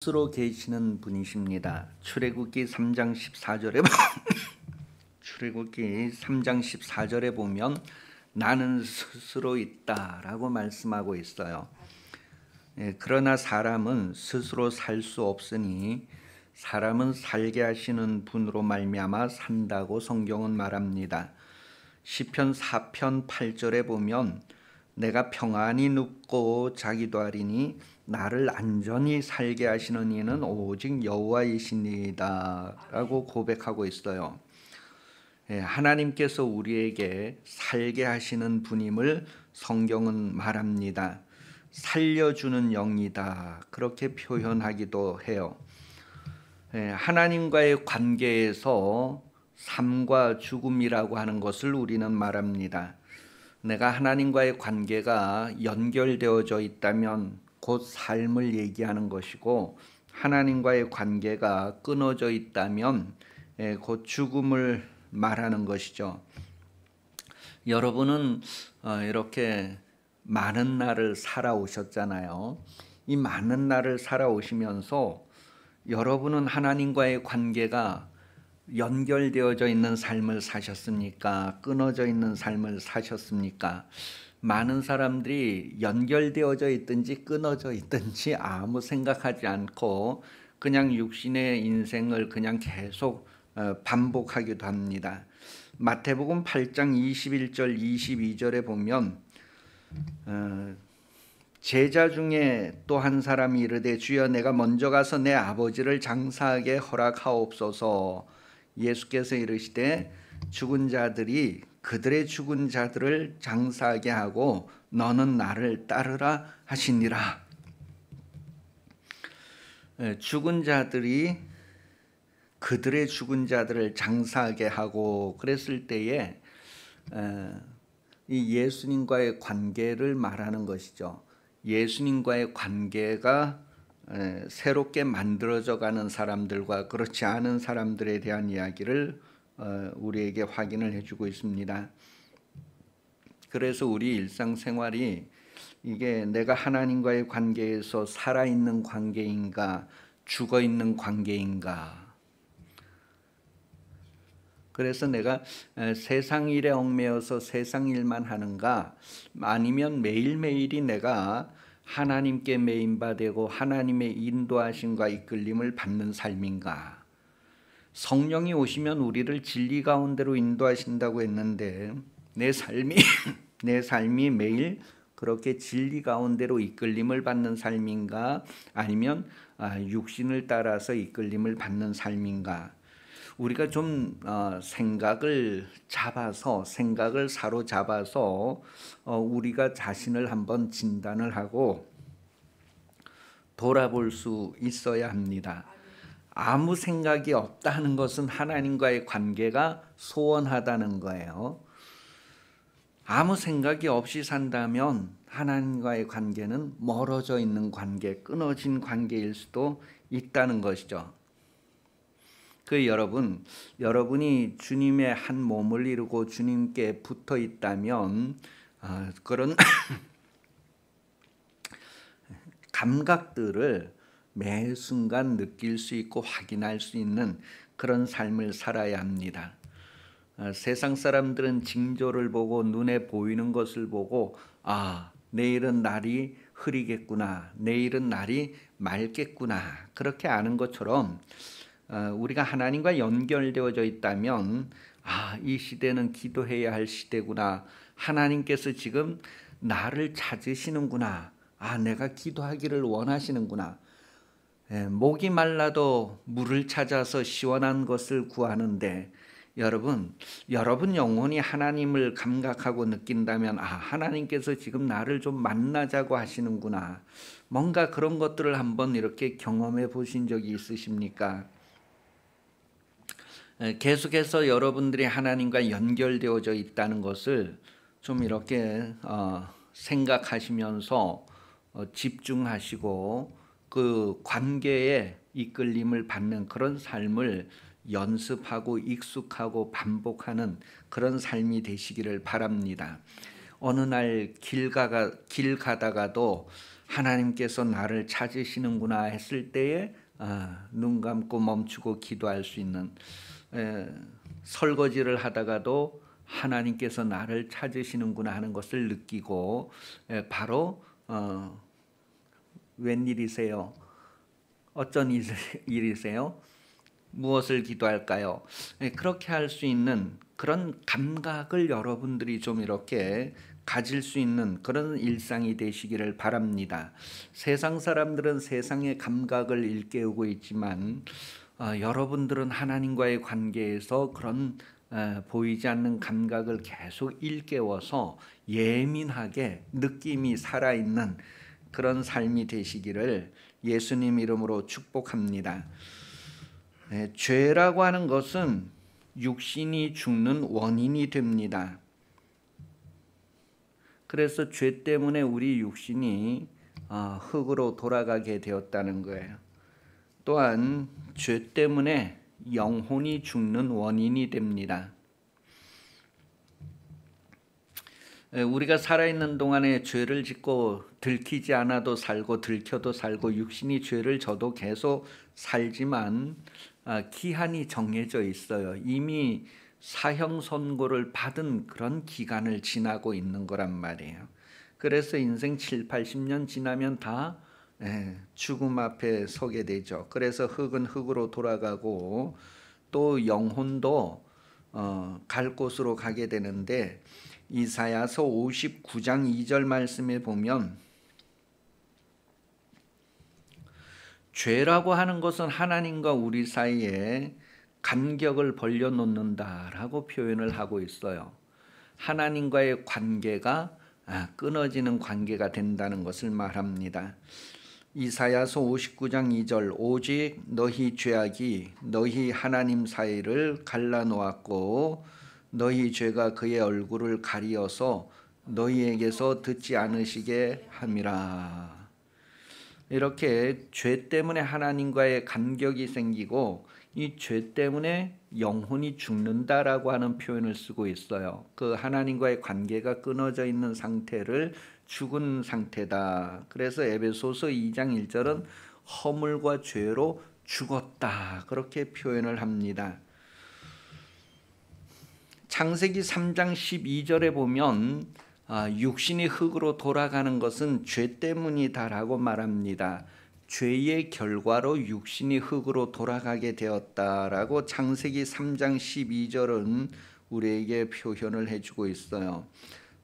스스로 계시는 분이십니다. 출애굽기 3장 14절에 출애굽기 3장 14절에 보면 나는 스스로 있다라고 말씀하고 있어요. 그러나 사람은 스스로 살 수 없으니 사람은 살게 하시는 분으로 말미암아 산다고 성경은 말합니다. 시편 4편 8절에 보면 내가 평안히 눕고 자기도 하리니 나를 안전히 살게 하시는 이는 오직 여호와이시니이다 라고 고백하고 있어요. 하나님께서 우리에게 살게 하시는 분임을 성경은 말합니다. 살려주는 영이다 그렇게 표현하기도 해요. 하나님과의 관계에서 삶과 죽음이라고 하는 것을 우리는 말합니다. 내가 하나님과의 관계가 연결되어져 있다면 곧 삶을 얘기하는 것이고, 하나님과의 관계가 끊어져 있다면 곧 죽음을 말하는 것이죠. 여러분은 이렇게 많은 날을 살아오셨잖아요. 이 많은 날을 살아오시면서 여러분은 하나님과의 관계가 연결되어져 있는 삶을 사셨습니까? 끊어져 있는 삶을 사셨습니까? 많은 사람들이 연결되어져 있든지 끊어져 있든지 아무 생각하지 않고 그냥 육신의 인생을 그냥 계속 반복하기도 합니다. 마태복음 8장 21절 22절에 보면 제자 중에 또 한 사람이 이르되 주여 내가 먼저 가서 내 아버지를 장사하게 허락하옵소서. 예수께서 이르시되 죽은 자들이 그들의 죽은 자들을 장사하게 하고 너는 나를 따르라 하시니라. 죽은 자들이 그들의 죽은 자들을 장사하게 하고 그랬을 때에 이 예수님과의 관계를 말하는 것이죠. 예수님과의 관계가 새롭게 만들어져 가는 사람들과 그렇지 않은 사람들에 대한 이야기를 우리에게 확인을 해주고 있습니다. 그래서 우리 일상생활이 이게 내가 하나님과의 관계에서 살아있는 관계인가 죽어있는 관계인가, 그래서 내가 세상 일에 얽매여서 세상 일만 하는가, 아니면 매일매일이 내가 하나님께 메인바되고 하나님의 인도하심과 이끌림을 받는 삶인가. 성령이 오시면 우리를 진리 가운데로 인도하신다고 했는데 내 삶이 매일 그렇게 진리 가운데로 이끌림을 받는 삶인가, 아니면 육신을 따라서 이끌림을 받는 삶인가. 우리가 좀 생각을 사로잡아서 우리가 자신을 한번 진단을 하고 돌아볼 수 있어야 합니다. 아무 생각이 없다는 것은 하나님과의 관계가 소원하다는 거예요. 아무 생각이 없이 산다면 하나님과의 관계는 멀어져 있는 관계, 끊어진 관계일 수도 있다는 것이죠. 여러분이 주님의 한 몸을 이루고 주님께 붙어 있다면 그런 감각들을 매 순간 느낄 수 있고 확인할 수 있는 그런 삶을 살아야 합니다. 세상 사람들은 징조를 보고 눈에 보이는 것을 보고 내일은 날이 흐리겠구나, 내일은 날이 맑겠구나, 그렇게 아는 것처럼 우리가 하나님과 연결되어져 있다면 이 시대는 기도해야 할 시대구나, 하나님께서 지금 나를 찾으시는구나, 내가 기도하기를 원하시는구나. 목이 말라도 물을 찾아서 시원한 것을 구하는데 여러분 영혼이 하나님을 감각하고 느낀다면 하나님께서 지금 나를 좀 만나자고 하시는구나, 뭔가 그런 것들을 한번 이렇게 경험해 보신 적이 있으십니까? 계속해서 여러분들이 하나님과 연결되어져 있다는 것을 좀 이렇게 생각하시면서 집중하시고 그 관계에 이끌림을 받는 그런 삶을 연습하고 익숙하고 반복하는 그런 삶이 되시기를 바랍니다. 어느 날 길 가다가도 하나님께서 나를 찾으시는구나 했을 때에 눈 감고 멈추고 기도할 수 있는, 설거지를 하다가도 하나님께서 나를 찾으시는구나 하는 것을 느끼고 바로 웬일이세요? 어쩐 일이세요? 무엇을 기도할까요? 그렇게 할 수 있는 그런 감각을 여러분들이 좀 이렇게 가질 수 있는 그런 일상이 되시기를 바랍니다. 세상 사람들은 세상의 감각을 일깨우고 있지만 여러분들은 하나님과의 관계에서 그런 보이지 않는 감각을 계속 일깨워서 예민하게 느낌이 살아있는 그런 삶이 되시기를 예수님 이름으로 축복합니다. 죄라고 하는 것은 육신이 죽는 원인이 됩니다. 그래서 죄 때문에 우리 육신이 흙으로 돌아가게 되었다는 거예요. 또한 죄 때문에 영혼이 죽는 원인이 됩니다. 우리가 살아있는 동안에 죄를 짓고 들키지 않아도 살고 들켜도 살고 육신이 죄를 져도 계속 살지만 기한이 정해져 있어요. 이미 사형 선고를 받은 그런 기간을 지나고 있는 거란 말이에요. 그래서 인생 7, 80년 지나면 다 죽음 앞에 서게 되죠. 그래서 흙은 흙으로 돌아가고 또 영혼도 갈 곳으로 가게 되는데, 이사야서 59장 2절 말씀에 보면 죄라고 하는 것은 하나님과 우리 사이에 간격을 벌려놓는다라고 표현을 하고 있어요. 하나님과의 관계가 끊어지는 관계가 된다는 것을 말합니다. 이사야서 59장 2절 오직 너희 죄악이 너희 하나님 사이를 갈라놓았고 너희 죄가 그의 얼굴을 가리어서 너희에게서 듣지 않으시게 함이라. 이렇게 죄 때문에 하나님과의 간격이 생기고 이 죄 때문에 영혼이 죽는다라고 하는 표현을 쓰고 있어요. 그 하나님과의 관계가 끊어져 있는 상태를 죽은 상태다. 그래서 에베소서 2장 1절은 허물과 죄로 죽었다, 그렇게 표현을 합니다. 창세기 3장 12절에 보면 육신이 흙으로 돌아가는 것은 죄 때문이다라고 말합니다. 죄의 결과로 육신이 흙으로 돌아가게 되었다라고 창세기 3장 12절은 우리에게 표현을 해주고 있어요.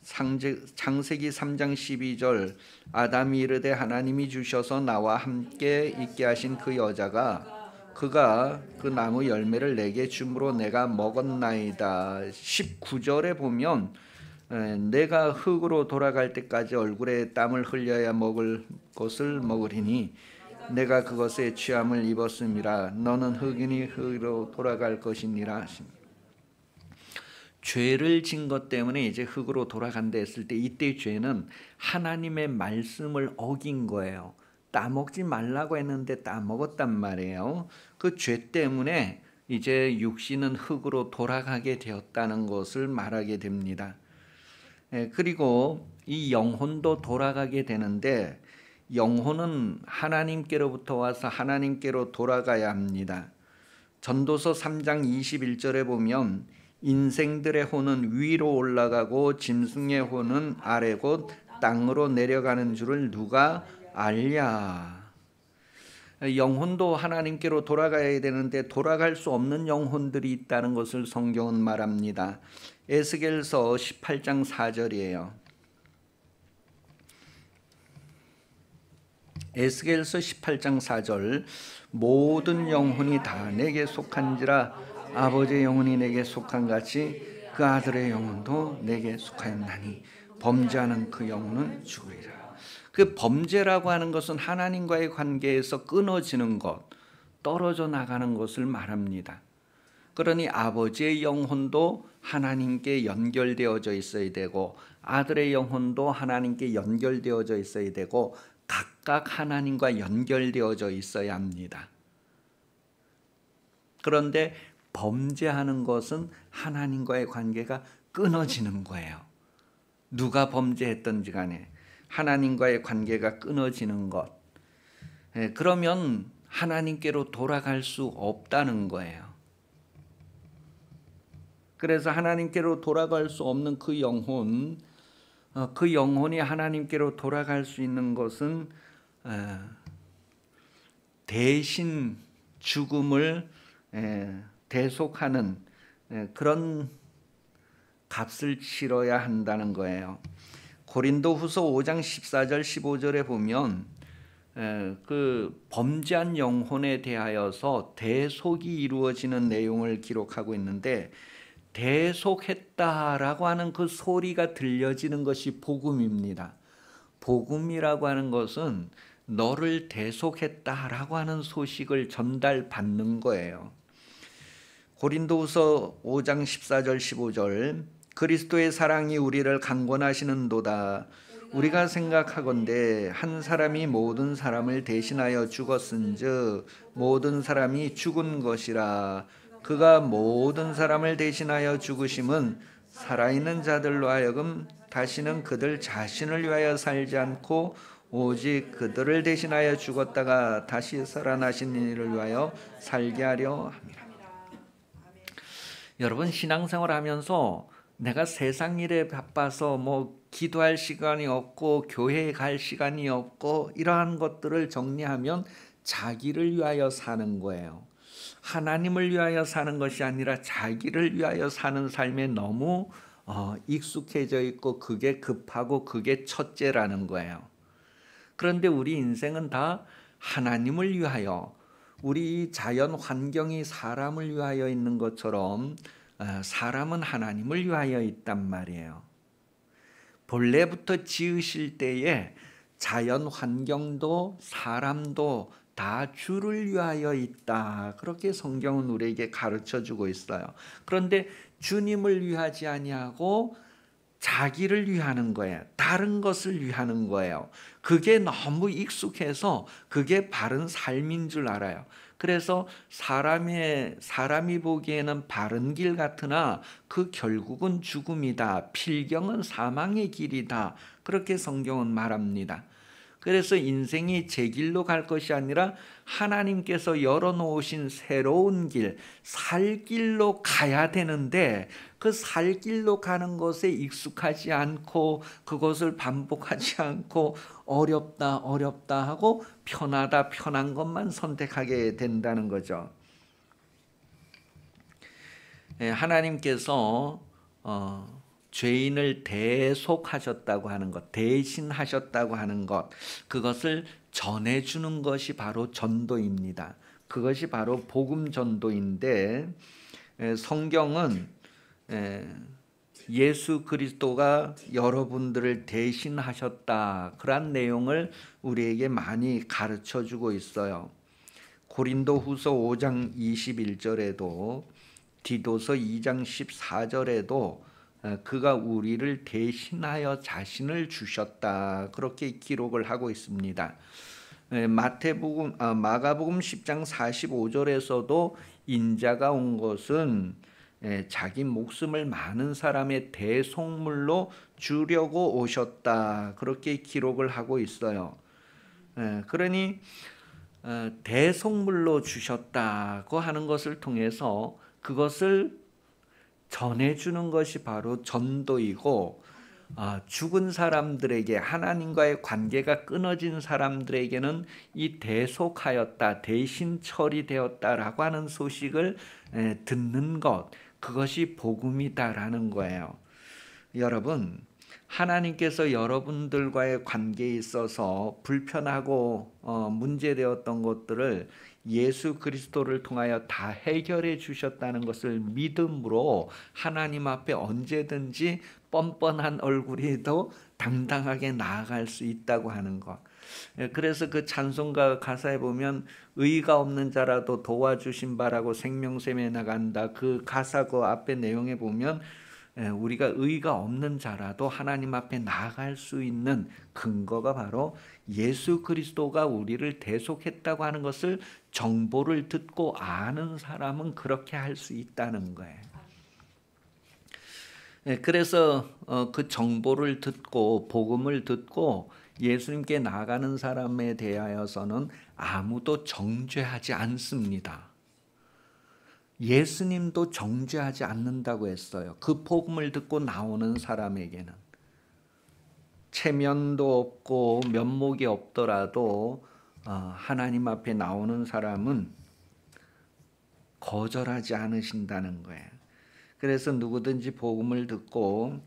창세기 3장 12절 아담이 이르되 하나님이 주셔서 나와 함께 있게 하신 그 여자가 그가 그 나무 열매를 내게 줌으로 내가 먹었나이다. 19절에 보면 내가 흙으로 돌아갈 때까지 얼굴에 땀을 흘려야 먹을 것을 먹으리니 내가 그것에 취함을 입었음이라. 너는 흙이니 흙으로 돌아갈 것이니라. 죄를 진 것 때문에 이제 흙으로 돌아간다 했을 때 이때 죄는 하나님의 말씀을 어긴 거예요. 따먹지 말라고 했는데 따먹었단 말이에요. 그 죄 때문에 이제 육신은 흙으로 돌아가게 되었다는 것을 말하게 됩니다. 그리고 이 영혼도 돌아가게 되는데 영혼은 하나님께로부터 와서 하나님께로 돌아가야 합니다. 전도서 3장 21절에 보면 인생들의 혼은 위로 올라가고 짐승의 혼은 아래 곧 땅으로 내려가는 줄을 누가 알랴. 영혼도 하나님께로 돌아가야 되는데 돌아갈 수 없는 영혼들이 있다는 것을 성경은 말합니다. 에스겔서 18장 4절이에요. 에스겔서 18장 4절 모든 영혼이 다 내게 속한지라 아버지의 영혼이 내게 속한 같이 그 아들의 영혼도 내게 속하였나니 범죄하는 그 영혼은 죽으리라. 그 범죄라고 하는 것은 하나님과의 관계에서 끊어지는 것, 떨어져 나가는 것을 말합니다. 그러니 아버지의 영혼도 하나님께 연결되어져 있어야 되고 아들의 영혼도 하나님께 연결되어져 있어야 되고 각각 하나님과 연결되어져 있어야 합니다. 그런데 범죄하는 것은 하나님과의 관계가 끊어지는 거예요. 누가 범죄했든지 간에 하나님과의 관계가 끊어지는 것. 그러면 하나님께로 돌아갈 수 없다는 거예요. 그래서 하나님께로 돌아갈 수 없는 그 영혼, 그 영혼이 하나님께로 돌아갈 수 있는 것은 대신 죽음을 대속하는 그런 값을 치러야 한다는 거예요. 고린도후서 5장 14절 15절에 보면 그 범죄한 영혼에 대하여서 대속이 이루어지는 내용을 기록하고 있는데, 대속했다라고 하는 그 소리가 들려지는 것이 복음입니다. 복음이라고 하는 것은 너를 대속했다라고 하는 소식을 전달받는 거예요. 고린도후서 5장 14절 15절 그리스도의 사랑이 우리를 강권하시는도다. 우리가 생각하건대 한 사람이 모든 사람을 대신하여 죽었은즉 모든 사람이 죽은 것이라. 그가 모든 사람을 대신하여 죽으심은 살아있는 자들로 하여금 다시는 그들 자신을 위하여 살지 않고 오직 그들을 대신하여 죽었다가 다시 살아나신 이를 위하여 살게 하려 함이라. 여러분, 신앙생활 하면서 내가 세상 일에 바빠서 기도할 시간이 없고 교회에 갈 시간이 없고 이러한 것들을 정리하면 자기를 위하여 사는 거예요. 하나님을 위하여 사는 것이 아니라 자기를 위하여 사는 삶에 너무 익숙해져 있고 그게 급하고 그게 첫째라는 거예요. 그런데 우리 인생은 다 하나님을 위하여, 우리 자연 환경이 사람을 위하여 있는 것처럼 사람은 하나님을 위하여 있단 말이에요. 본래부터 지으실 때에 자연 환경도 사람도 다 주를 위하여 있다. 그렇게 성경은 우리에게 가르쳐주고 있어요. 그런데 주님을 위하지 아니하고 자기를 위하는 거예요. 다른 것을 위하는 거예요. 그게 너무 익숙해서 그게 바른 삶인 줄 알아요. 그래서 사람이 보기에는 바른 길 같으나 그 결국은 죽음이다. 필경은 사망의 길이다. 그렇게 성경은 말합니다. 그래서 인생이 제 길로 갈 것이 아니라 하나님께서 열어놓으신 새로운 길, 살 길로 가야 되는데 그 살 길로 가는 것에 익숙하지 않고 그것을 반복하지 않고 어렵다 하고 편한 것만 선택하게 된다는 거죠. 하나님께서 죄인을 대속하셨다고 하는 것, 대신하셨다고 하는 것, 그것을 전해주는 것이 바로 전도입니다. 그것이 바로 복음 전도인데, 성경은 예수 그리스도가 여러분들을 대신하셨다, 그런 내용을 우리에게 많이 가르쳐주고 있어요. 고린도후서 5장 21절에도 디도서 2장 14절에도 그가 우리를 대신하여 자신을 주셨다, 그렇게 기록을 하고 있습니다. 마가복음 10장 45절에서도 인자가 온 것은 자기 목숨을 많은 사람의 대속물로 주려고 오셨다, 그렇게 기록을 하고 있어요. 그러니 대속물로 주셨다고 하는 것을 통해서 그것을 전해주는 것이 바로 전도이고, 죽은 사람들에게, 하나님과의 관계가 끊어진 사람들에게는 이 대속하였다, 대신 처리되었다라고 하는 소식을 듣는 것, 그것이 복음이다라는 거예요. 여러분, 하나님께서 여러분들과의 관계에 있어서 불편하고 문제되었던 것들을 예수 그리스도를 통하여 다 해결해 주셨다는 것을 믿음으로 하나님 앞에 언제든지 뻔뻔한 얼굴이도 당당하게 나아갈 수 있다고 하는 것. 그래서 그 찬송가 가사에 보면 의가 없는 자라도 도와주신 바라고 생명샘에 나간다, 그 가사 그 앞에 내용에 보면 우리가 의가 없는 자라도 하나님 앞에 나아갈 수 있는 근거가 바로 예수 그리스도가 우리를 대속했다고 하는 것을 정보를 듣고 아는 사람은 그렇게 할 수 있다는 거예요. 그래서 그 정보를 듣고 복음을 듣고 예수님께 나아가는 사람에 대하여서는 아무도 정죄하지 않습니다. 예수님도 정죄하지 않는다고 했어요. 그 복음을 듣고 나오는 사람에게는 체면도 없고 면목이 없더라도 하나님 앞에 나오는 사람은 거절하지 않으신다는 거예요. 그래서 누구든지 복음을 듣고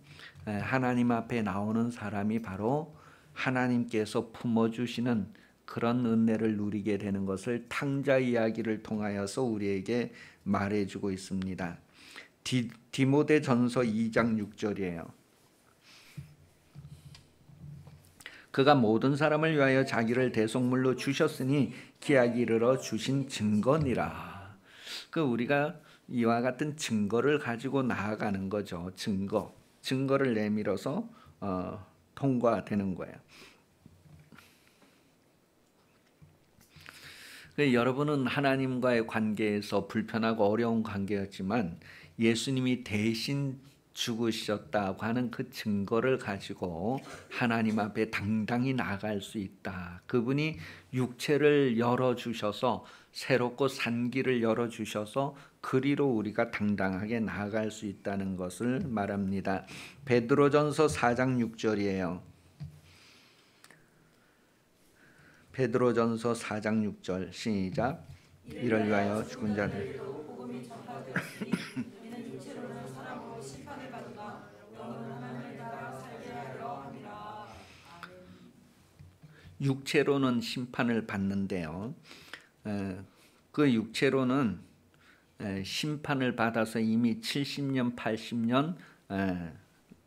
하나님 앞에 나오는 사람이 바로 하나님께서 품어주시는 그런 은혜를 누리게 되는 것을 탕자 이야기를 통하여서 우리에게 말해주고 있습니다. 디모데전서 2장 6절이에요. 그가 모든 사람을 위하여 자기를 대속물로 주셨으니 기약이 이르러 주신 증거니라. 우리가 이와 같은 증거를 가지고 나아가는 거죠. 증거를 내밀어서 통과되는 거예요. 여러분은 하나님과의 관계에서 불편하고 어려운 관계였지만 예수님이 대신 죽으셨다고 하는 그 증거를 가지고 하나님 앞에 당당히 나아갈 수 있다. 그분이 육체를 열어주셔서 새롭고 산 길을 열어주셔서 그리로 우리가 당당하게 나아갈 수 있다는 것을 말합니다. 베드로전서 4장 6절이에요. 베드로전서 4장 6절 시작. 이를 위하여 죽은 자들 육체로는 심판을 받는데요. 그 육체로는 심판을 받아서 이미 70년, 80년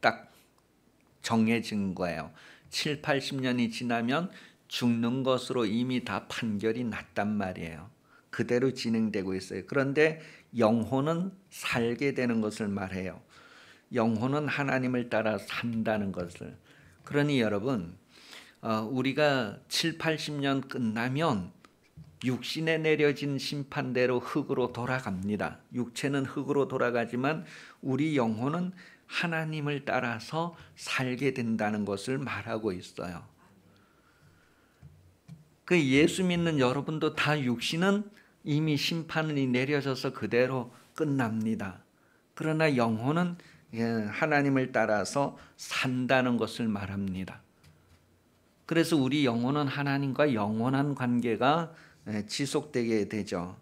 딱 정해진 거예요. 7, 80년이 지나면 죽는 것으로 이미 다 판결이 났단 말이에요. 그대로 진행되고 있어요. 그런데 영혼은 살게 되는 것을 말해요. 영혼은 하나님을 따라 산다는 것을. 그러니 여러분, 우리가 7, 80년 끝나면 육신에 내려진 심판대로 흙으로 돌아갑니다. 육체는 흙으로 돌아가지만 우리 영혼은 하나님을 따라서 살게 된다는 것을 말하고 있어요. 그 예수 믿는 여러분도 다 육신은 이미 심판이 내려져서 그대로 끝납니다. 그러나 영혼은 하나님을 따라서 산다는 것을 말합니다. 그래서 우리 영혼은 하나님과 영원한 관계가 지속되게 되죠.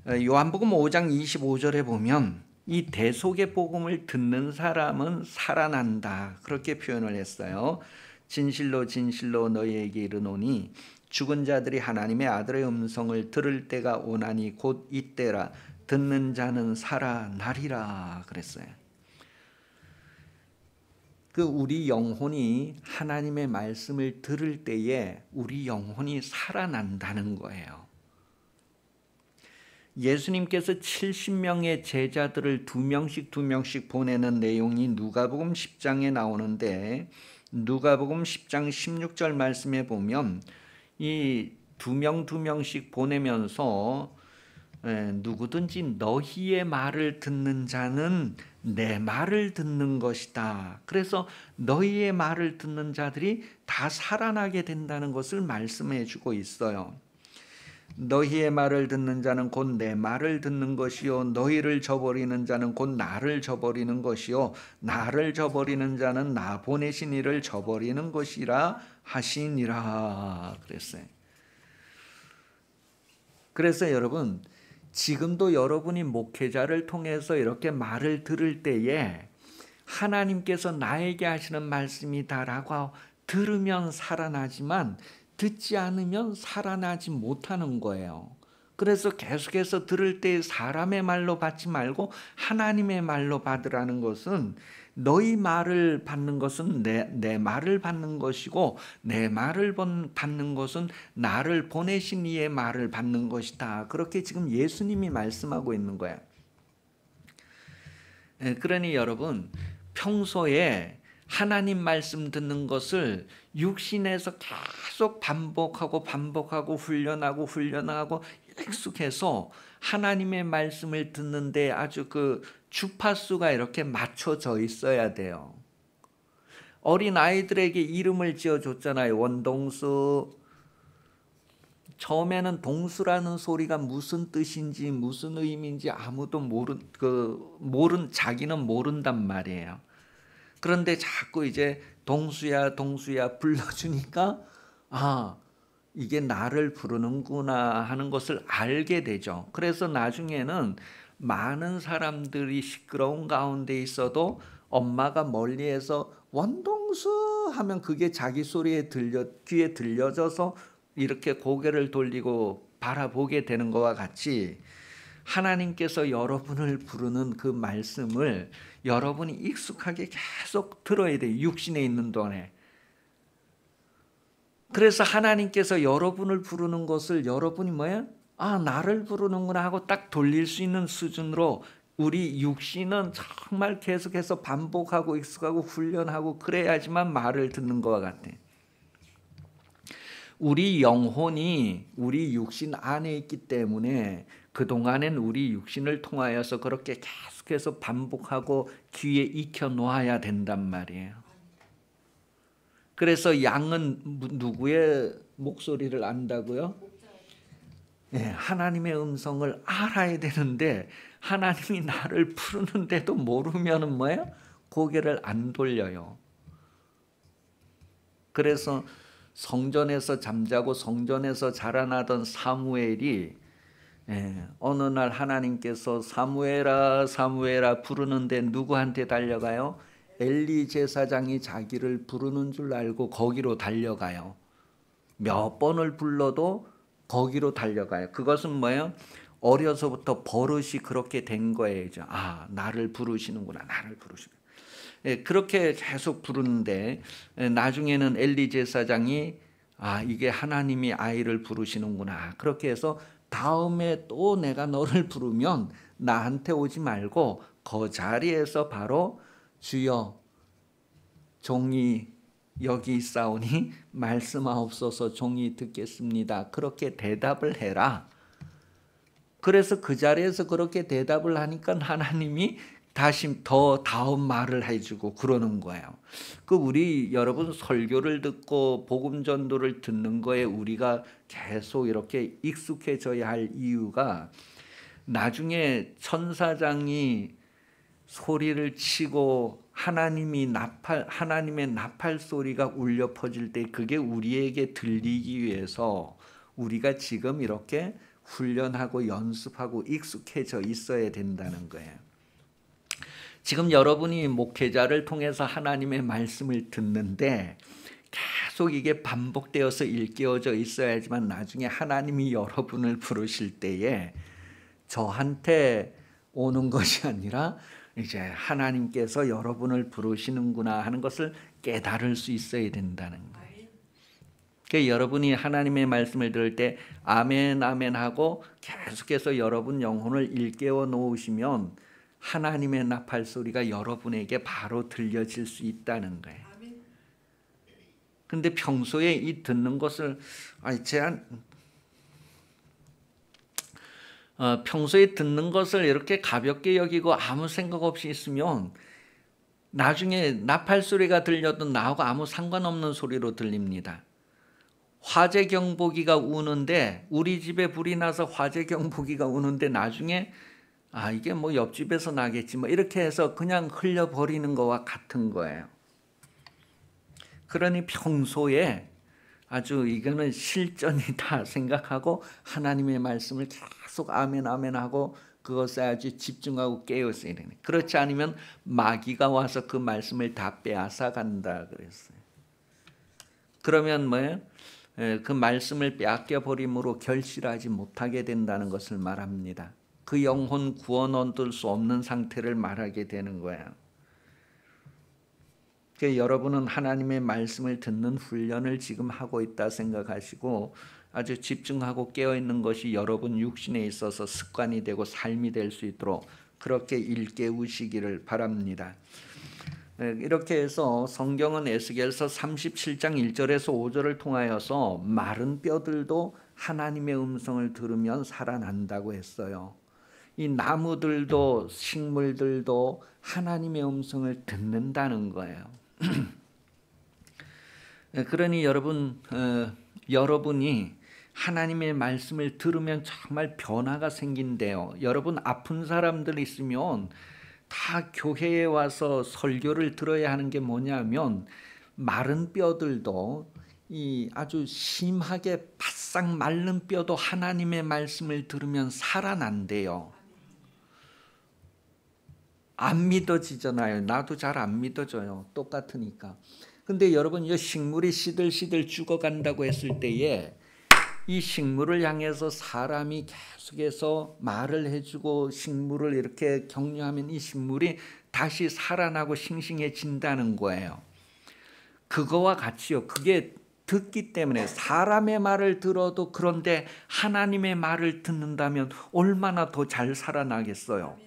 요한복음 5장 25절에 보면 이 대속의 복음을 듣는 사람은 살아난다. 그렇게 표현을 했어요. 진실로 진실로 너희에게 이르노니 죽은 자들이 하나님의 아들의 음성을 들을 때가 오나니 곧 이때라. 듣는 자는 살아나리라 그랬어요. 우리 영혼이 하나님의 말씀을 들을 때에 우리 영혼이 살아난다는 거예요. 예수님께서 70명의 제자들을 2명씩 보내는 내용이 누가복음 10장에 나오는데 누가복음 10장 16절 말씀에 보면 이 2명씩 보내면서 누구든지 너희의 말을 듣는 자는 내 말을 듣는 것이다. 그래서 너희의 말을 듣는 자들이 다 살아나게 된다는 것을 말씀해 주고 있어요. 너희의 말을 듣는 자는 곧 내 말을 듣는 것이요 너희를 저버리는 자는 곧 나를 저버리는 것이요 나를 저버리는 자는 나 보내신 이를 저버리는 것이라 하시니라 그랬어요. 그래서 여러분 지금도 여러분이 목회자를 통해서 이렇게 말을 들을 때에 하나님께서 나에게 하시는 말씀이다라고 들으면 살아나지만 듣지 않으면 살아나지 못하는 거예요. 그래서 계속해서 들을 때 사람의 말로 받지 말고 하나님의 말로 받으라는 것은 너희 말을 받는 것은 내 말을 받는 것이고 내 말을 받는 것은 나를 보내신 이의 말을 받는 것이다. 그렇게 지금 예수님이 말씀하고 있는 거예요. 그러니 여러분 평소에 하나님 말씀 듣는 것을 육신에서 계속 반복하고 훈련하고 익숙해서 하나님의 말씀을 듣는데 아주 그 주파수가 이렇게 맞춰져 있어야 돼요. 어린 아이들에게 이름을 지어줬잖아요. 원동수. 처음에는 동수라는 소리가 무슨 뜻인지 무슨 의미인지 아무도 자기는 모른단 말이에요. 그런데 자꾸 이제 동수야 동수야 불러주니까 이게 나를 부르는구나 하는 것을 알게 되죠. 그래서 나중에는 많은 사람들이 시끄러운 가운데 있어도 엄마가 멀리에서 원동수 하면 그게 자기 소리에 귀에 들려져서 이렇게 고개를 돌리고 바라보게 되는 것과 같이 하나님께서 여러분을 부르는 그 말씀을 여러분이 익숙하게 계속 들어야 돼요. 육신에 있는 동안에. 그래서 하나님께서 여러분을 부르는 것을 여러분이 나를 부르는구나 하고 딱 돌릴 수 있는 수준으로 우리 육신은 정말 계속해서 반복하고 익숙하고 훈련하고 그래야지만 말을 듣는 것과 같아요. 우리 영혼이 우리 육신 안에 있기 때문에 그동안엔 우리 육신을 통하여서 그렇게 계속해서 반복하고 귀에 익혀 놓아야 된단 말이에요. 그래서 양은 누구의 목소리를 안다고요? 하나님의 음성을 알아야 되는데 하나님이 나를 부르는데도 모르면은 고개를 안 돌려요. 그래서 성전에서 잠자고 성전에서 자라나던 사무엘이 어느 날 하나님께서 사무엘아 사무엘아 부르는데 누구한테 달려가요? 엘리 제사장이 자기를 부르는 줄 알고 거기로 달려가요. 몇 번을 불러도 거기로 달려가요. 그것은 어려서부터 버릇이 그렇게 된 거예요. 나를 부르시는구나, 나를 부르시는. 그렇게 계속 부르는데 나중에는 엘리 제사장이 이게 하나님이 아이를 부르시는구나. 그렇게 해서 다음에 또 내가 너를 부르면 나한테 오지 말고 그 자리에서 바로 주여 종이 여기 있사오니 말씀하옵소서 종이 듣겠습니다. 그렇게 대답을 해라. 그래서 그 자리에서 그렇게 대답을 하니까 하나님이 다시 더 다음 말을 해주고 그러는 거예요. 우리 여러분 설교를 듣고 복음 전도를 듣는 거에 우리가 계속 이렇게 익숙해져야 할 이유가 나중에 천사장이 소리를 치고 하나님의 나팔 소리가 울려 퍼질 때 그게 우리에게 들리기 위해서 우리가 지금 이렇게 훈련하고 연습하고 익숙해져 있어야 된다는 거예요. 지금 여러분이 목회자를 통해서 하나님의 말씀을 듣는데 계속 이게 반복되어서 일깨워져 있어야지만 나중에 하나님이 여러분을 부르실 때에 저한테 오는 것이 아니라 이제 하나님께서 여러분을 부르시는구나 하는 것을 깨달을 수 있어야 된다는 거예요. 그러니까 여러분이 하나님의 말씀을 들을 때 아멘 아멘 하고 계속해서 여러분 영혼을 일깨워 놓으시면 하나님의 나팔 소리가 여러분에게 바로 들려질 수 있다는 거예요. 근데 평소에 이 듣는 것을 평소에 듣는 것을 이렇게 가볍게 여기고 아무 생각 없이 있으면 나중에 나팔 소리가 들려도 나하고 아무 상관없는 소리로 들립니다. 화재 경보기가 우는데 우리 집에 불이 나서 화재 경보기가 우는데 나중에 이게 옆집에서 나겠지 이렇게 해서 그냥 흘려버리는 것과 같은 거예요. 그러니 평소에 아주 이거는 실전이다 생각하고 하나님의 말씀을 계속 아멘 아멘 하고 그것에 아주 집중하고 깨어 있어야 되네. 그렇지 않으면 마귀가 와서 그 말씀을 다 빼앗아 간다 그랬어요. 그러면 그 말씀을 빼앗겨 버림으로 결실하지 못하게 된다는 것을 말합니다. 그 영혼 구원 얻을 수 없는 상태를 말하게 되는 거예요. 그러니까 여러분은 하나님의 말씀을 듣는 훈련을 지금 하고 있다 생각하시고 아주 집중하고 깨어있는 것이 여러분 육신에 있어서 습관이 되고 삶이 될 수 있도록 그렇게 일깨우시기를 바랍니다. 이렇게 해서 성경은 에스겔서 37장 1절에서 5절을 통하여서 마른 뼈들도 하나님의 음성을 들으면 살아난다고 했어요. 이 나무들도 식물들도 하나님의 음성을 듣는다는 거예요. 그러니 여러분이 하나님의 말씀을 들으면 정말 변화가 생긴대요. 여러분 아픈 사람들 있으면 다 교회에 와서 설교를 들어야 하는 게 뭐냐면 마른 뼈들도 이 아주 심하게 바싹 마른 뼈도 하나님의 말씀을 들으면 살아난대요. 안 믿어지잖아요. 나도 잘 안 믿어져요. 똑같으니까. 근데 여러분 이 식물이 시들시들 죽어간다고 했을 때에 이 식물을 향해서 사람이 계속해서 말을 해주고 식물을 이렇게 격려하면 이 식물이 다시 살아나고 싱싱해진다는 거예요. 그거와 같이요. 그게 듣기 때문에 사람의 말을 들어도 그런데 하나님의 말을 듣는다면 얼마나 더 잘 살아나겠어요.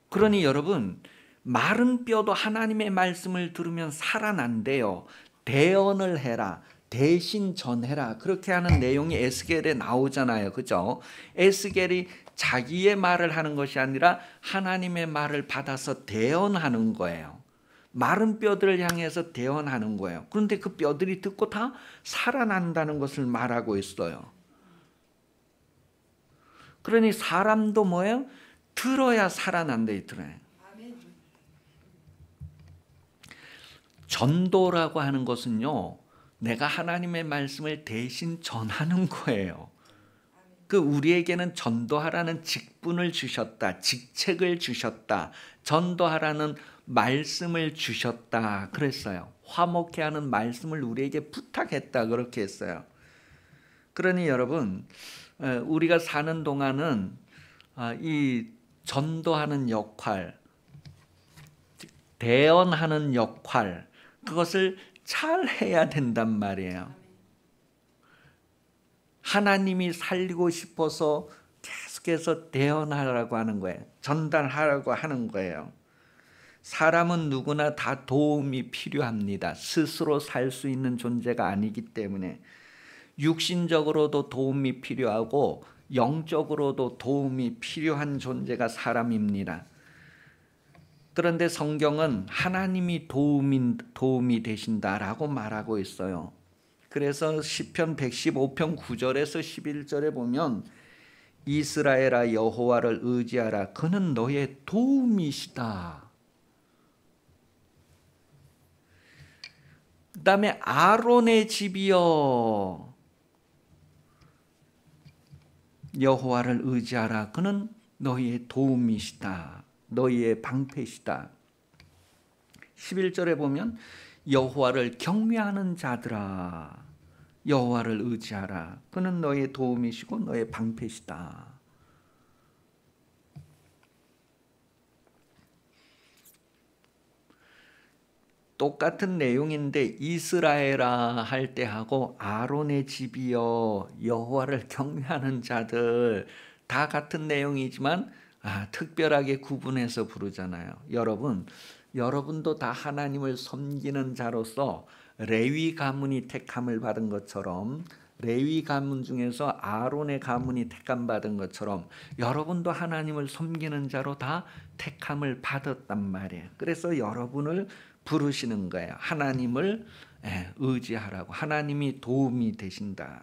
그러니 여러분 마른 뼈도 하나님의 말씀을 들으면 살아난대요. 대언을 해라. 대신 전해라. 그렇게 하는 내용이 에스겔에 나오잖아요. 그죠? 에스겔이 자기의 말을 하는 것이 아니라 하나님의 말을 받아서 대언하는 거예요. 마른 뼈들을 향해서 대언하는 거예요. 그런데 그 뼈들이 듣고 다 살아난다는 것을 말하고 있어요. 그러니 사람도 뭐예요? 들어야 살아난다 있더래요. 전도라고 하는 것은요, 내가 하나님의 말씀을 대신 전하는 거예요. 그 우리에게는 전도하라는 직분을 주셨다. 직책을 주셨다. 전도하라는 말씀을 주셨다. 그랬어요. 화목케 하는 말씀을 우리에게 부탁했다. 그렇게 했어요. 그러니 여러분, 우리가 사는 동안은 이 전도하는 역할, 대언하는 역할, 그것을 잘 해야 된단 말이에요. 하나님이 살리고 싶어서 계속해서 대언하라고 하는 거예요. 전달하라고 하는 거예요. 사람은 누구나 다 도움이 필요합니다. 스스로 살 수 있는 존재가 아니기 때문에 육신적으로도 도움이 필요하고 영적으로도 도움이 필요한 존재가 사람입니다. 그런데 성경은 하나님이 도움이 되신다라고 말하고 있어요. 그래서 시편 115편 9절에서 11절에 보면 이스라엘아 여호와를 의지하라. 그는 너의 도움이시다. 그 다음에 아론의 집이여 여호와를 의지하라. 그는 너희의 도움이시다. 너희의 방패시다. 11절에 보면 여호와를 경외하는 자들아 여호와를 의지하라. 그는 너의 도움이시고 너의 방패시다. 똑같은 내용인데 이스라엘아 할 때 하고 아론의 집이여 여호와를 경외하는 자들 다 같은 내용이지만 특별하게 구분해서 부르잖아요. 여러분도 다 하나님을 섬기는 자로서 레위 가문이 택함을 받은 것처럼 레위 가문 중에서 아론의 가문이 택함 받은 것처럼 여러분도 하나님을 섬기는 자로 다 택함을 받았단 말이에요. 그래서 여러분을 부르시는 거예요. 하나님을 의지하라고. 하나님이 도움이 되신다.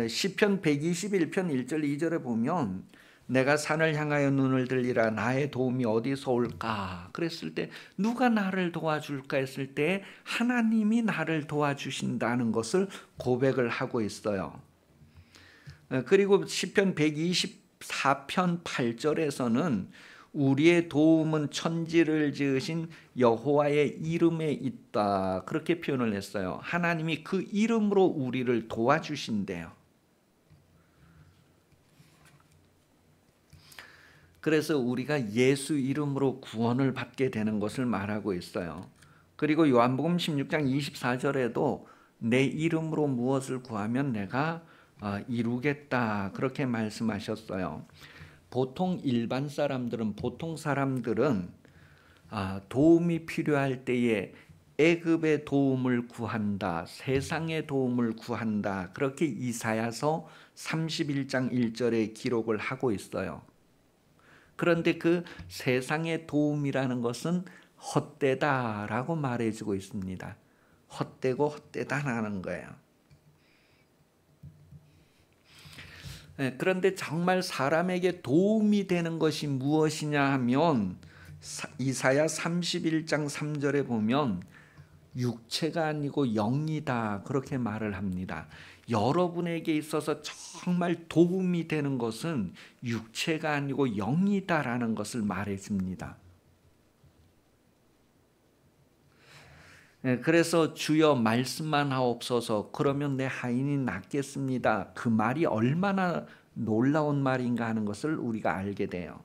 시편 121편 1절 2절에 보면 내가 산을 향하여 눈을 들리라 나의 도움이 어디서 올까? 그랬을 때 누가 나를 도와줄까 했을 때 하나님이 나를 도와주신다는 것을 고백을 하고 있어요. 그리고 시편 124편 8절에서는 우리의 도움은 천지를 지으신 여호와의 이름에 있다. 그렇게 표현을 했어요. 하나님이 그 이름으로 우리를 도와주신대요. 그래서 우리가 예수 이름으로 구원을 받게 되는 것을 말하고 있어요. 그리고 요한복음 16장 24절에도 내 이름으로 무엇을 구하면 내가 이루겠다. 그렇게 말씀하셨어요. 보통 사람들은 도움이 필요할 때에 애굽의 도움을 구한다. 세상의 도움을 구한다. 그렇게 이사야서 31장 1절에 기록을 하고 있어요. 그런데 그 세상의 도움이라는 것은 헛되다라고 말해주고 있습니다. 헛되고 헛되다라는 거예요. 그런데 정말 사람에게 도움이 되는 것이 무엇이냐 하면 이사야 31장 3절에 보면 육체가 아니고 영이다 그렇게 말을 합니다. 여러분에게 있어서 정말 도움이 되는 것은 육체가 아니고 영이다라는 것을 말해줍니다. 그래서 주여 말씀만 하옵소서 그러면 내 하인이 낫겠습니다. 그 말이 얼마나 놀라운 말인가 하는 것을 우리가 알게 돼요.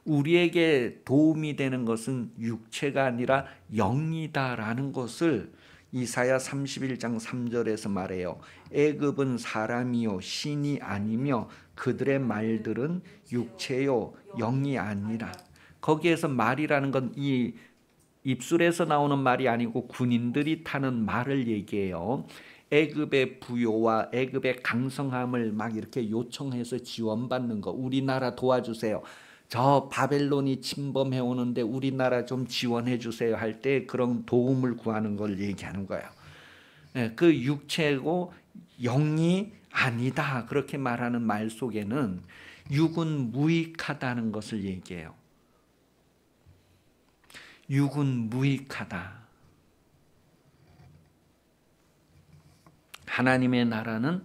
우리에게 도움이 되는 것은 육체가 아니라 영이다라는 것을 이사야 31장 3절에서 말해요. 애굽은 사람이요 신이 아니며 그들의 말들은 육체요 영이 아니라. 거기에서 말이라는 건 이 입술에서 나오는 말이 아니고 군인들이 타는 말을 얘기해요. 애굽의 부요와 애굽의 강성함을 막 이렇게 요청해서 지원받는 거. 우리나라 도와주세요. 저 바벨론이 침범해 오는데 우리나라 좀 지원해 주세요 할 때 그런 도움을 구하는 걸 얘기하는 거예요. 그 육체고 영이 아니다 그렇게 말하는 말 속에는 육은 무익하다는 것을 얘기해요. 육은 무익하다. 하나님의 나라는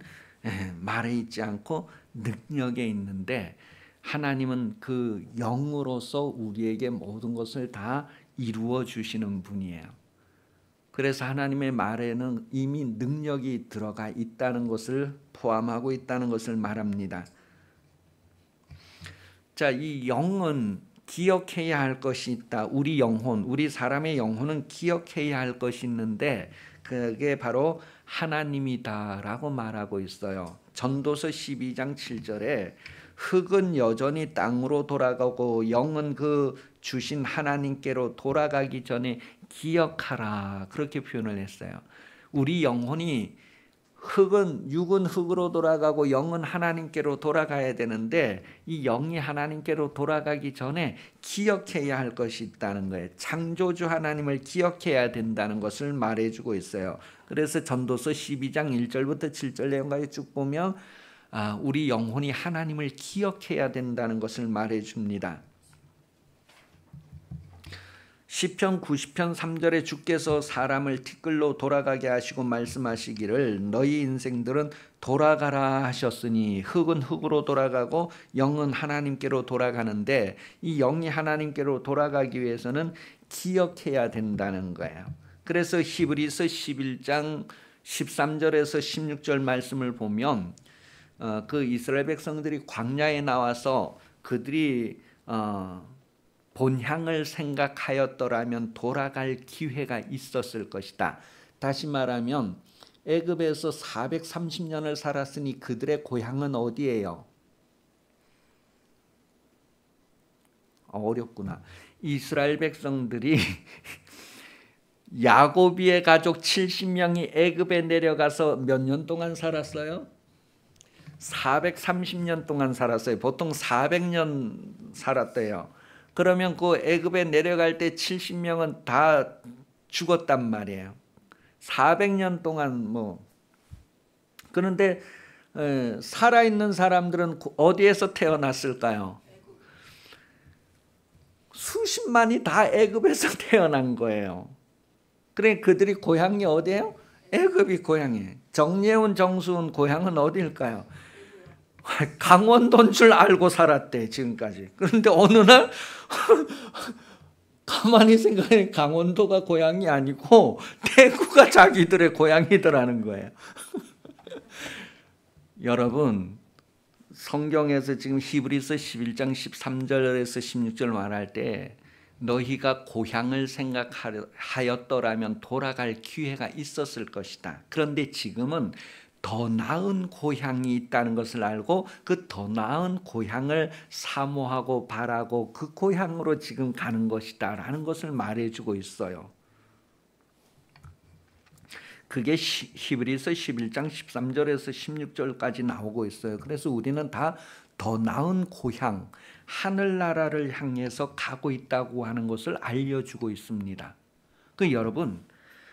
말에 있지 않고 능력에 있는데 하나님은 그 영으로서 우리에게 모든 것을 다 이루어 주시는 분이에요. 그래서 하나님의 말에는 이미 능력이 들어가 있다는 것을 포함하고 있다는 것을 말합니다. 자, 이 영은 기억해야 할 것이 있다. 우리 영혼, 우리 사람의 영혼은 기억해야 할 것이 있는데 그게 바로 하나님이다라고 말하고 있어요. 전도서 12장 7절에 흙은 여전히 땅으로 돌아가고 영은 그 주신 하나님께로 돌아가기 전에 기억하라 그렇게 표현을 했어요. 우리 영혼이 육은 흙으로 돌아가고 영은 하나님께로 돌아가야 되는데 이 영이 하나님께로 돌아가기 전에 기억해야 할 것이 있다는 거예요. 창조주 하나님을 기억해야 된다는 것을 말해주고 있어요. 그래서 전도서 12장 1절부터 7절 내용까지 쭉 보면 우리 영혼이 하나님을 기억해야 된다는 것을 말해줍니다. 시편 90편 3절에 주께서 사람을 티끌로 돌아가게 하시고 말씀하시기를 너희 인생들은 돌아가라 하셨으니 흙은 흙으로 돌아가고 영은 하나님께로 돌아가는데 이 영이 하나님께로 돌아가기 위해서는 기억해야 된다는 거예요. 그래서 히브리서 11장 13절에서 16절 말씀을 보면 그 이스라엘 백성들이 광야에 나와서 그들이 본향을 생각하였더라면 돌아갈 기회가 있었을 것이다. 다시 말하면 애굽에서 430년을 살았으니 그들의 고향은 어디예요? 어렵구나. 이스라엘 백성들이 야고비의 가족 70명이 애굽에 내려가서 몇 년 동안 살았어요? 430년 동안 살았어요. 보통 400년 살았대요. 그러면 그 애굽에 내려갈 때 70명은 다 죽었단 말이에요. 400년 동안 그런데 살아있는 사람들은 어디에서 태어났을까요? 수십만이 다 애굽에서 태어난 거예요. 그래 그들이 고향이 어디예요? 애굽이 고향이에요. 정예훈, 정수훈 고향은 어디일까요? 강원도인 줄 알고 살았대 지금까지. 그런데 어느 날 가만히 생각해 강원도가 고향이 아니고 대구가 자기들의 고향이더라는 거예요. 여러분 성경에서 지금 히브리서 11장 13절에서 16절 말할 때 너희가 고향을 생각하였더라면 돌아갈 기회가 있었을 것이다. 그런데 지금은 더 나은 고향이 있다는 것을 알고 그 더 나은 고향을 사모하고 바라고 그 고향으로 지금 가는 것이다 라는 것을 말해주고 있어요. 그게 히브리서 11장 13절에서 16절까지 나오고 있어요. 그래서 우리는 다 더 나은 고향, 하늘나라를 향해서 가고 있다고 하는 것을 알려주고 있습니다. 여러분,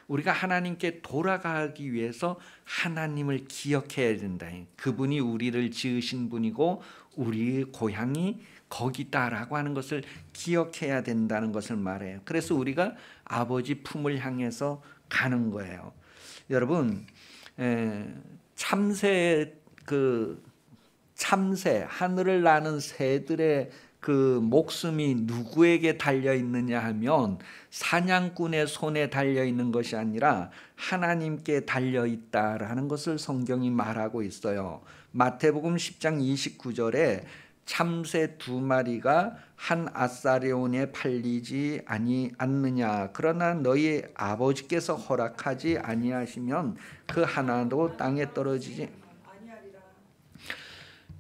우리가 하나님께 돌아가기 위해서 하나님을 기억해야 된다. 그분이 우리를 지으신 분이고 우리의 고향이 거기다라고 하는 것을 기억해야 된다는 것을 말해요. 그래서 우리가 아버지 품을 향해서 가는 거예요. 여러분, 참새 하늘을 나는 새들의 그 목숨이 누구에게 달려 있느냐 하면 사냥꾼의 손에 달려 있는 것이 아니라 하나님께 달려 있다라는 것을 성경이 말하고 있어요. 마태복음 10장 29절에 참새 2마리가 한 아사레온에 팔리지 않느냐, 그러나 너희 아버지께서 허락하지 아니하시면 그 하나도 땅에 떨어지지.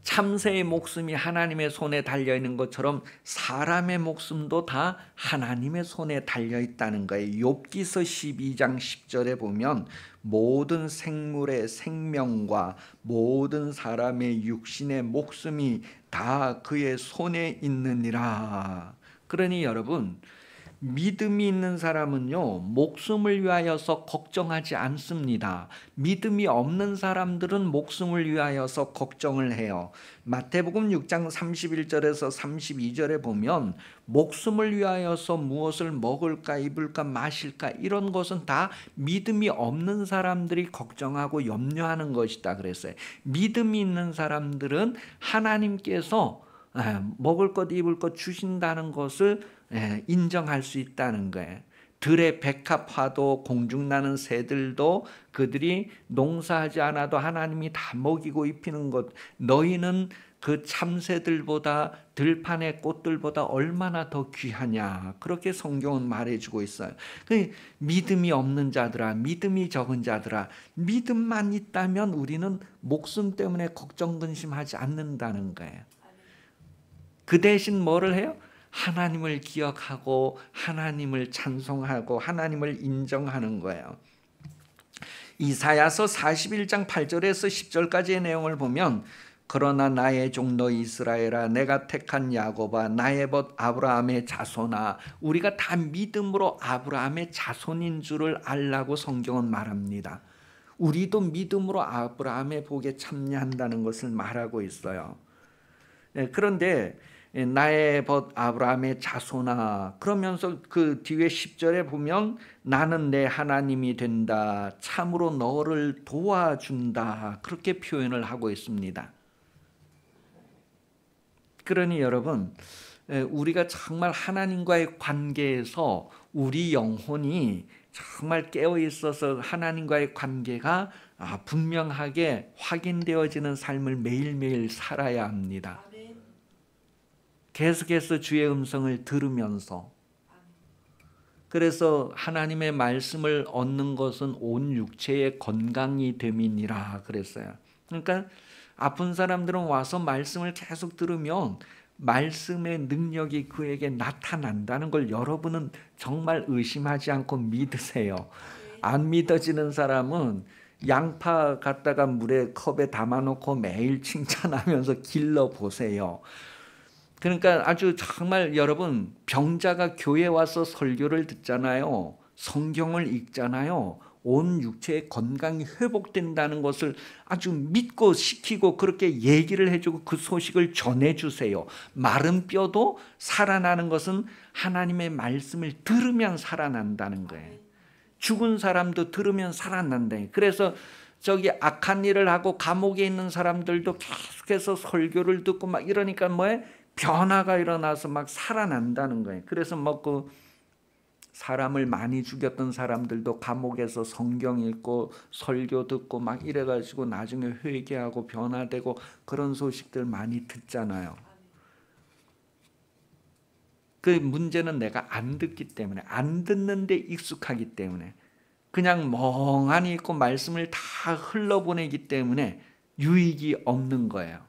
참새의 목숨이 하나님의 손에 달려 있는 것처럼 사람의 목숨도 다 하나님의 손에 달려 있다는 거예요. 욥기서 12장 10절에 보면 모든 생물의 생명과 모든 사람의 육신의 목숨이 다 그의 손에 있느니라. 그러니 여러분, 믿음이 있는 사람은요, 목숨을 위하여서 걱정하지 않습니다. 믿음이 없는 사람들은 목숨을 위하여서 걱정을 해요. 마태복음 6장 31절에서 32절에 보면 목숨을 위하여서 무엇을 먹을까 입을까 마실까 이런 것은 다 믿음이 없는 사람들이 걱정하고 염려하는 것이다 그랬어요. 믿음이 있는 사람들은 하나님께서 먹을 것 입을 것 주신다는 것을 인정할 수 있다는 거예요. 들의 백합화도 공중나는 새들도 그들이 농사하지 않아도 하나님이 다 먹이고 입히는 것, 너희는 그 참새들보다 들판의 꽃들보다 얼마나 더 귀하냐, 그렇게 성경은 말해주고 있어요. 믿음이 없는 자들아, 믿음이 적은 자들아, 믿음만 있다면 우리는 목숨 때문에 걱정 근심하지 않는다는 거예요. 그 대신 뭐를 해요? 하나님을 기억하고 하나님을 찬송하고 하나님을 인정하는 거예요. 이사야서 41장 8절에서 10절까지의 내용을 보면 그러나 나의 종너 이스라엘아, 내가 택한 야곱아, 나의 벗 아브라함의 자손아, 우리가 다 믿음으로 아브라함의 자손인 줄을 알라고 성경은 말합니다. 우리도 믿음으로 아브라함의 복에 참여한다는 것을 말하고 있어요. 그런데 나의 벗 아브라함의 자손아, 그러면서 그 뒤에 10절에 보면 나는 내 하나님이 된다, 참으로 너를 도와준다, 그렇게 표현을 하고 있습니다. 그러니 여러분, 우리가 정말 하나님과의 관계에서 우리 영혼이 정말 깨어 있어서 하나님과의 관계가 분명하게 확인되어지는 삶을 매일매일 살아야 합니다. 계속해서 주의 음성을 들으면서. 그래서 하나님의 말씀을 얻는 것은 온 육체의 건강이 됨이니라 그랬어요. 그러니까 아픈 사람들은 와서 말씀을 계속 들으면 말씀의 능력이 그에게 나타난다는 걸 여러분은 정말 의심하지 않고 믿으세요. 안 믿어지는 사람은 양파 갖다가 물에 컵에 담아놓고 매일 칭찬하면서 길러보세요. 그러니까 아주 정말 여러분, 병자가 교회 와서 설교를 듣잖아요. 성경을 읽잖아요. 온 육체의 건강이 회복된다는 것을 아주 믿고 시키고 그렇게 얘기를 해주고 그 소식을 전해주세요. 마른 뼈도 살아나는 것은 하나님의 말씀을 들으면 살아난다는 거예요. 죽은 사람도 들으면 살아난다. 그래서 저기 악한 일을 하고 감옥에 있는 사람들도 계속해서 설교를 듣고 막 이러니까 뭐예요? 변화가 일어나서 막 살아난다는 거예요. 그래서 그 사람을 많이 죽였던 사람들도 감옥에서 성경 읽고 설교 듣고 막 이래가지고 나중에 회개하고 변화되고 그런 소식들 많이 듣잖아요. 그 문제는 내가 안 듣기 때문에, 안 듣는데 익숙하기 때문에, 그냥 멍하니 있고 말씀을 다 흘러보내기 때문에 유익이 없는 거예요.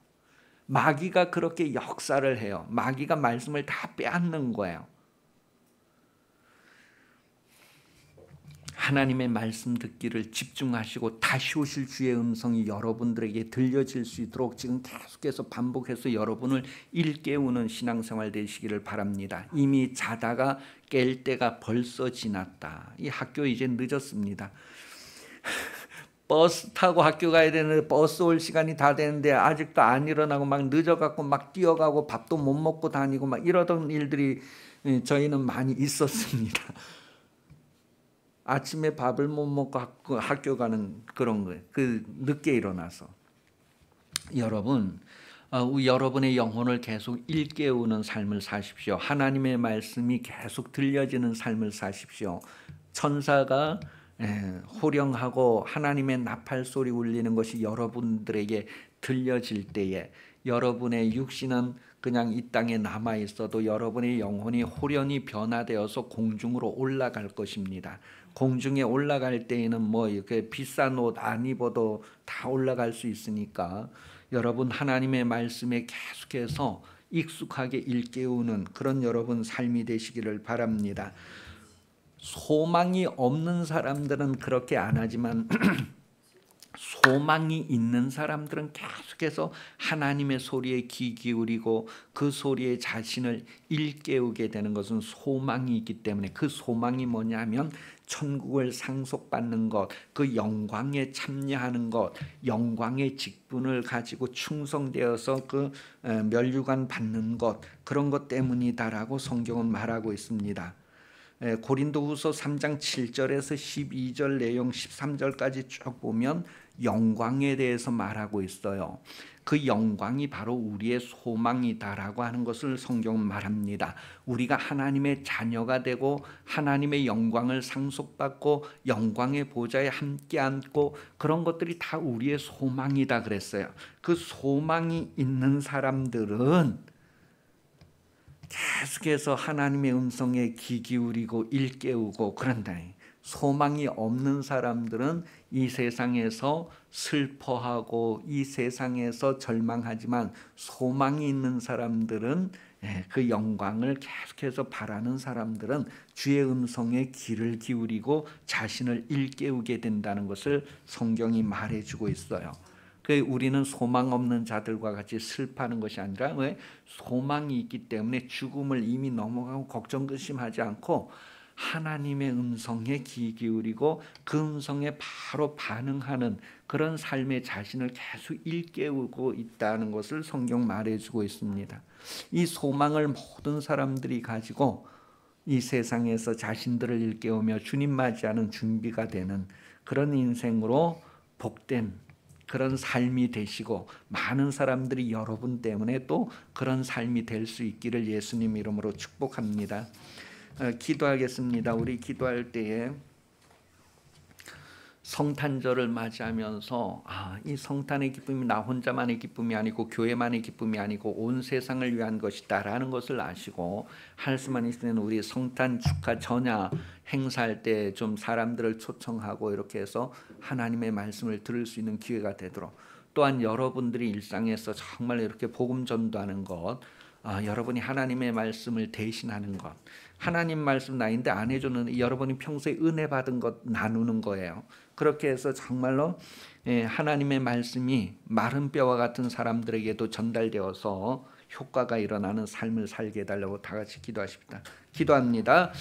마귀가 그렇게 역사를 해요. 마귀가 말씀을 다 빼앗는 거예요. 하나님의 말씀 듣기를 집중하시고 다시 오실 주의 음성이 여러분들에게 들려질 수 있도록 지금 계속해서 반복해서 여러분을 일깨우는 신앙생활 되시기를 바랍니다. 이미 자다가 깰 때가 벌써 지났다. 이 학교 이제 늦었습니다. 버스 타고 학교 가야 되는데 버스 올 시간이 다 되는데 아직도 안 일어나고 막 늦어갖고 막 뛰어가고 밥도 못 먹고 다니고 막 이러던 일들이 저희는 많이 있었습니다. 아침에 밥을 못 먹고 학교 가는 그런 거예요. 그 늦게 일어나서. 여러분, 여러분의 영혼을 계속 일깨우는 삶을 사십시오. 하나님의 말씀이 계속 들려지는 삶을 사십시오. 천사가 호령하고 하나님의 나팔 소리 울리는 것이 여러분들에게 들려질 때에 여러분의 육신은 그냥 이 땅에 남아 있어도 여러분의 영혼이 호련히 변화되어서 공중으로 올라갈 것입니다. 공중에 올라갈 때에는 뭐 이렇게 비싼 옷 안 입어도 다 올라갈 수 있으니까 여러분 하나님의 말씀에 계속해서 익숙하게 일깨우는 그런 여러분 삶이 되시기를 바랍니다. 소망이 없는 사람들은 그렇게 안 하지만 소망이 있는 사람들은 계속해서 하나님의 소리에 귀 기울이고 그 소리에 자신을 일깨우게 되는 것은 소망이 있기 때문에 그 소망이 뭐냐면 천국을 상속받는 것, 그 영광에 참여하는 것, 영광의 직분을 가지고 충성되어서 그 면류관 받는 것, 그런 것 때문이다라고 성경은 말하고 있습니다. 고린도후서 3장 7절에서 12절 내용 13절까지 쭉 보면 영광에 대해서 말하고 있어요. 그 영광이 바로 우리의 소망이다라고 하는 것을 성경은 말합니다. 우리가 하나님의 자녀가 되고 하나님의 영광을 상속받고 영광의 보좌에 함께 앉고 그런 것들이 다 우리의 소망이다 그랬어요. 그 소망이 있는 사람들은 계속해서 하나님의 음성에 귀 기울이고 일깨우고 그런다. 소망이 없는 사람들은 이 세상에서 슬퍼하고 이 세상에서 절망하지만 소망이 있는 사람들은 그 영광을 계속해서 바라는 사람들은 주의 음성에 귀를 기울이고 자신을 일깨우게 된다는 것을 성경이 말해주고 있어요. 우리는 소망 없는 자들과 같이 슬퍼하는 것이 아니라 왜? 소망이 있기 때문에 죽음을 이미 넘어가고 걱정 근심하지 않고 하나님의 음성에 귀 기울이고 그 음성에 바로 반응하는 그런 삶의 자신을 계속 일깨우고 있다는 것을 성경 말해주고 있습니다. 이 소망을 모든 사람들이 가지고 이 세상에서 자신들을 일깨우며 주님 맞이하는 준비가 되는 그런 인생으로 복된 그런 삶이 되시고 많은 사람들이 여러분 때문에 또 그런 삶이 될 수 있기를 예수님 이름으로 축복합니다. 기도하겠습니다. 우리 기도할 때에 성탄절을 맞이하면서 이 성탄의 기쁨이 나 혼자만의 기쁨이 아니고 교회만의 기쁨이 아니고 온 세상을 위한 것이다라는 것을 아시고 할 수만 있으면 우리 성탄 축하 전야 행사할 때 좀 사람들을 초청하고 이렇게 해서 하나님의 말씀을 들을 수 있는 기회가 되도록 또한 여러분들이 일상에서 정말 이렇게 복음 전도하는 것 여러분이 하나님의 말씀을 대신하는 것 하나님 말씀 나인데 안 해주는 여러분이 평소에 은혜 받은 것 나누는 거예요. 그렇게 해서 정말로 하나님의 말씀이 마른 뼈와 같은 사람들에게도 전달되어서 효과가 일어나는 삶을 살게 해달라고 다 같이 기도하십니다. 기도합니다.